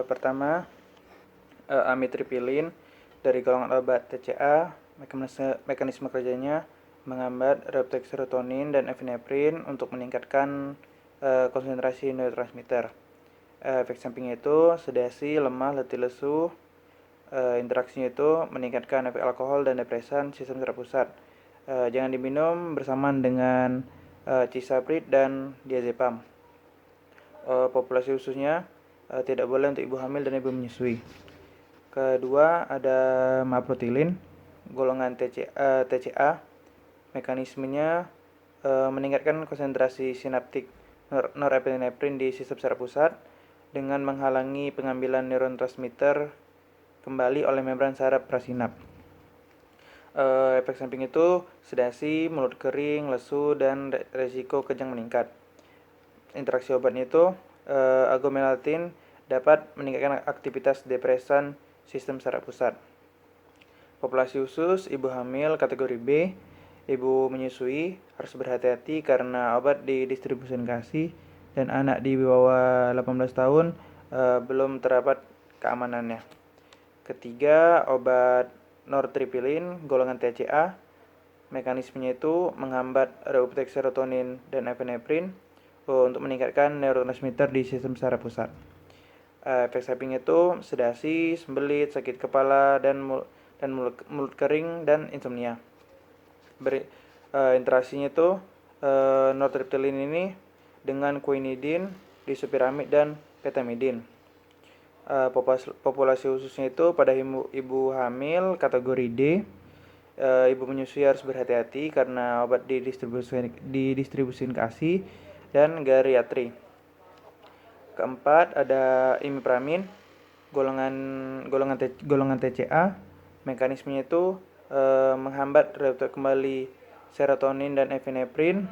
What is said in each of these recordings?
Pertama, amitriptilin dari golongan obat TCA, mekanisme kerjanya menghambat reuptake serotonin dan epinefrin untuk meningkatkan konsentrasi neurotransmitter. Efek sampingnya itu sedasi, lemah, letih lesu. Interaksinya itu meningkatkan efek alkohol dan depresan sistem saraf pusat. Jangan diminum bersamaan dengan cisalpid dan diazepam. Populasi khususnya tidak boleh untuk ibu hamil dan ibu menyusui. Kedua, ada maprotilin golongan TCA. Mekanismenya meningkatkan konsentrasi sinaptik norepinefrin di sistem saraf pusat dengan menghalangi pengambilan neurotransmitter kembali oleh membran saraf prasinap. Efek samping itu sedasi, mulut kering, lesu, dan resiko kejang meningkat. Interaksi obatnya itu agomelatine dapat meningkatkan aktivitas depresan sistem saraf pusat. Populasi khusus ibu hamil kategori B, ibu menyusui harus berhati-hati karena obat didistribusikan ASI dan anak di bawah 18 tahun belum terdapat keamanannya. Ketiga, obat nortriptilin golongan TCA. Mekanismenya itu menghambat reuptake serotonin dan epinefrin untuk meningkatkan neurotransmitter di sistem saraf pusat. Efek samping itu sedasi, sembelit, sakit kepala, dan mulut kering dan insomnia. Interaksinya itu nortriptilin ini dengan quinidin, disopiramid, dan petamidin. Populasi khususnya itu pada ibu hamil kategori D. Ibu menyusui harus berhati-hati karena obat didistribusikan ke ASI dan geriatri. Keempat, ada imipramin golongan TCA. Mekanismenya itu menghambat reuptake kembali serotonin dan epinefrin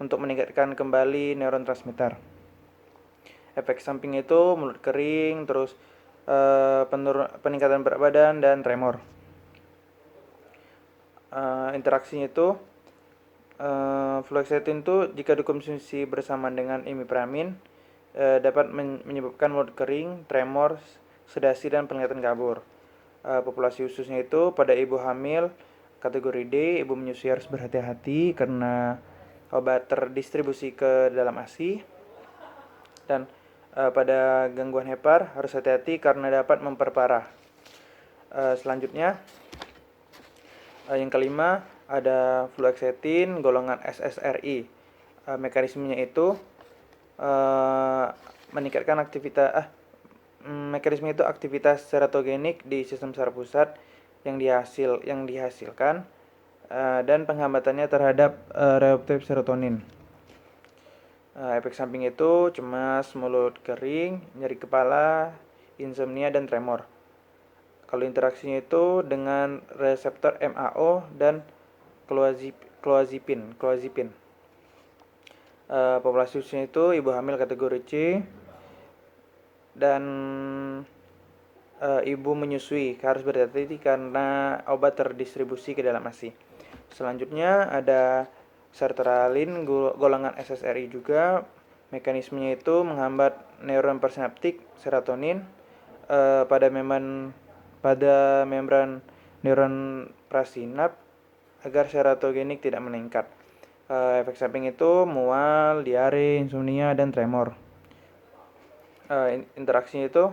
untuk meningkatkan kembali neurotransmitter. Efek samping itu mulut kering, terus peningkatan berat badan dan tremor. Interaksinya itu fluoxetine itu jika dikonsumsi bersamaan dengan imipramin dapat menyebabkan mulut kering, tremor, sedasi, dan penglihatan kabur. Populasi khususnya itu pada ibu hamil kategori D, ibu menyusui harus berhati-hati karena obat terdistribusi ke dalam ASI. Dan pada gangguan hepar harus hati-hati karena dapat memperparah. Selanjutnya, yang kelima ada fluoxetine golongan SSRI. Mekanismenya itu meningkatkan aktivitas serotogenik di sistem saraf pusat yang dihasilkan dan penghambatannya terhadap reuptake serotonin. Efek samping itu cemas, mulut kering, nyeri kepala, insomnia, dan tremor. Kalau interaksinya itu dengan reseptor MAO dan cloazipin. Populasi usia itu ibu hamil kategori C dan ibu menyusui harus berhati-hati karena obat terdistribusi ke dalam ASI. Selanjutnya ada sertralin golongan SSRI juga. Mekanismenya itu menghambat neuron persinaptik serotonin pada membran neuron prasinap agar serotogenik tidak meningkat. Efek samping itu mual, diare, insomnia, dan tremor. Interaksinya itu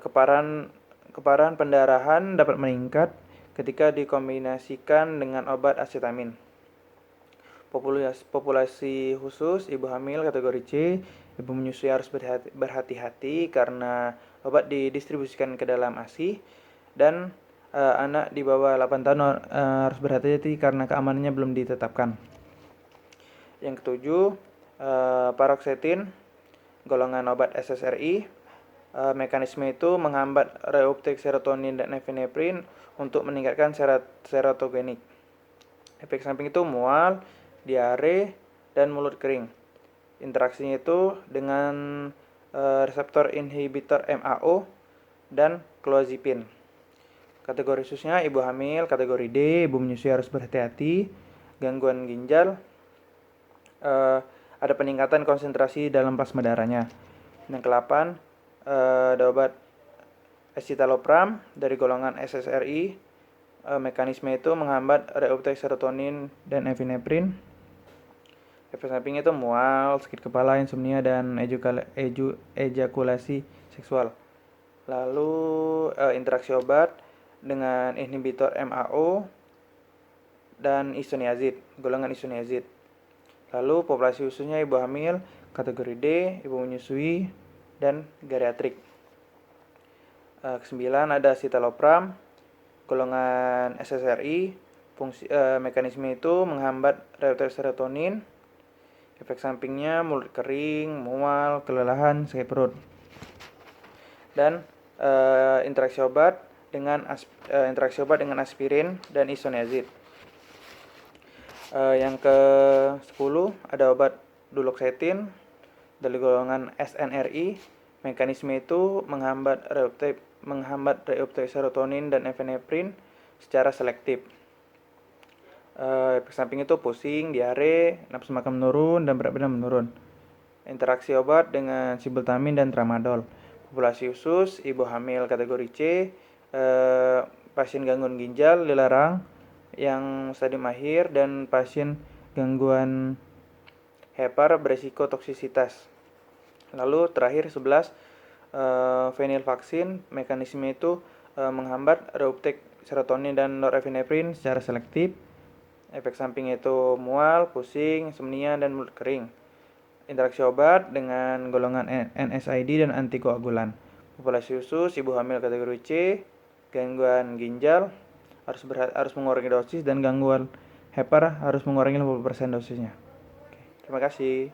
keparahan pendarahan dapat meningkat ketika dikombinasikan dengan obat asetamin. Populasi khusus ibu hamil kategori C, ibu menyusui harus berhati-hati karena obat didistribusikan ke dalam ASI dan anak di bawah 8 tahun harus berhati-hati karena keamanannya belum ditetapkan. Yang ketujuh, paroxetine golongan obat SSRI. Mekanisme itu menghambat reuptake serotonin dan epinefrin untuk meningkatkan serotogenik. Efek samping itu mual, diare, dan mulut kering. Interaksinya itu dengan reseptor inhibitor MAO dan cloazipin. Kategori khususnya ibu hamil kategori D, ibu menyusui harus berhati-hati. Gangguan ginjal, ada peningkatan konsentrasi dalam plasma darahnya. Yang ke-8, ada obat escitalopram dari golongan SSRI. Mekanisme itu menghambat reuptake serotonin dan epinefrin. Efek sampingnya itu mual, sakit kepala, insomnia, dan ejakulasi seksual. Lalu interaksi obat dengan inhibitor MAO dan isoniazid, golongan isoniazid. Lalu populasi khususnya ibu hamil, kategori D, ibu menyusui, dan geriatrik. Kesembilan ada citalopram, golongan SSRI. Mekanisme itu menghambat reuptake serotonin. Efek sampingnya mulut kering, mual, kelelahan, sakit perut. Dan interaksi obat dengan aspirin dan isoniazid. Yang ke-10 ada obat duloxetin dari golongan SNRI. Mekanisme itu menghambat reuptake serotonin dan epinefrin secara selektif. Efek samping itu pusing, diare, nafsu makan menurun, dan berat badan menurun. Interaksi obat dengan sibutramine dan tramadol. Populasi khusus ibu hamil kategori C, pasien gangguan ginjal dilarang yang stadium akhir, dan pasien gangguan hepar beresiko toksisitas. Lalu terakhir 11 venlafaxine. Mekanisme itu menghambat reuptake serotonin dan norepinefrin secara selektif. Efek samping itu mual, pusing, insomnia, dan mulut kering. Interaksi obat dengan golongan NSAID dan antikoagulan. Populasi khusus ibu hamil kategori C, gangguan ginjal harus mengurangi dosis, dan gangguan hepar harus mengurangi 50% dosisnya. Oke, terima kasih.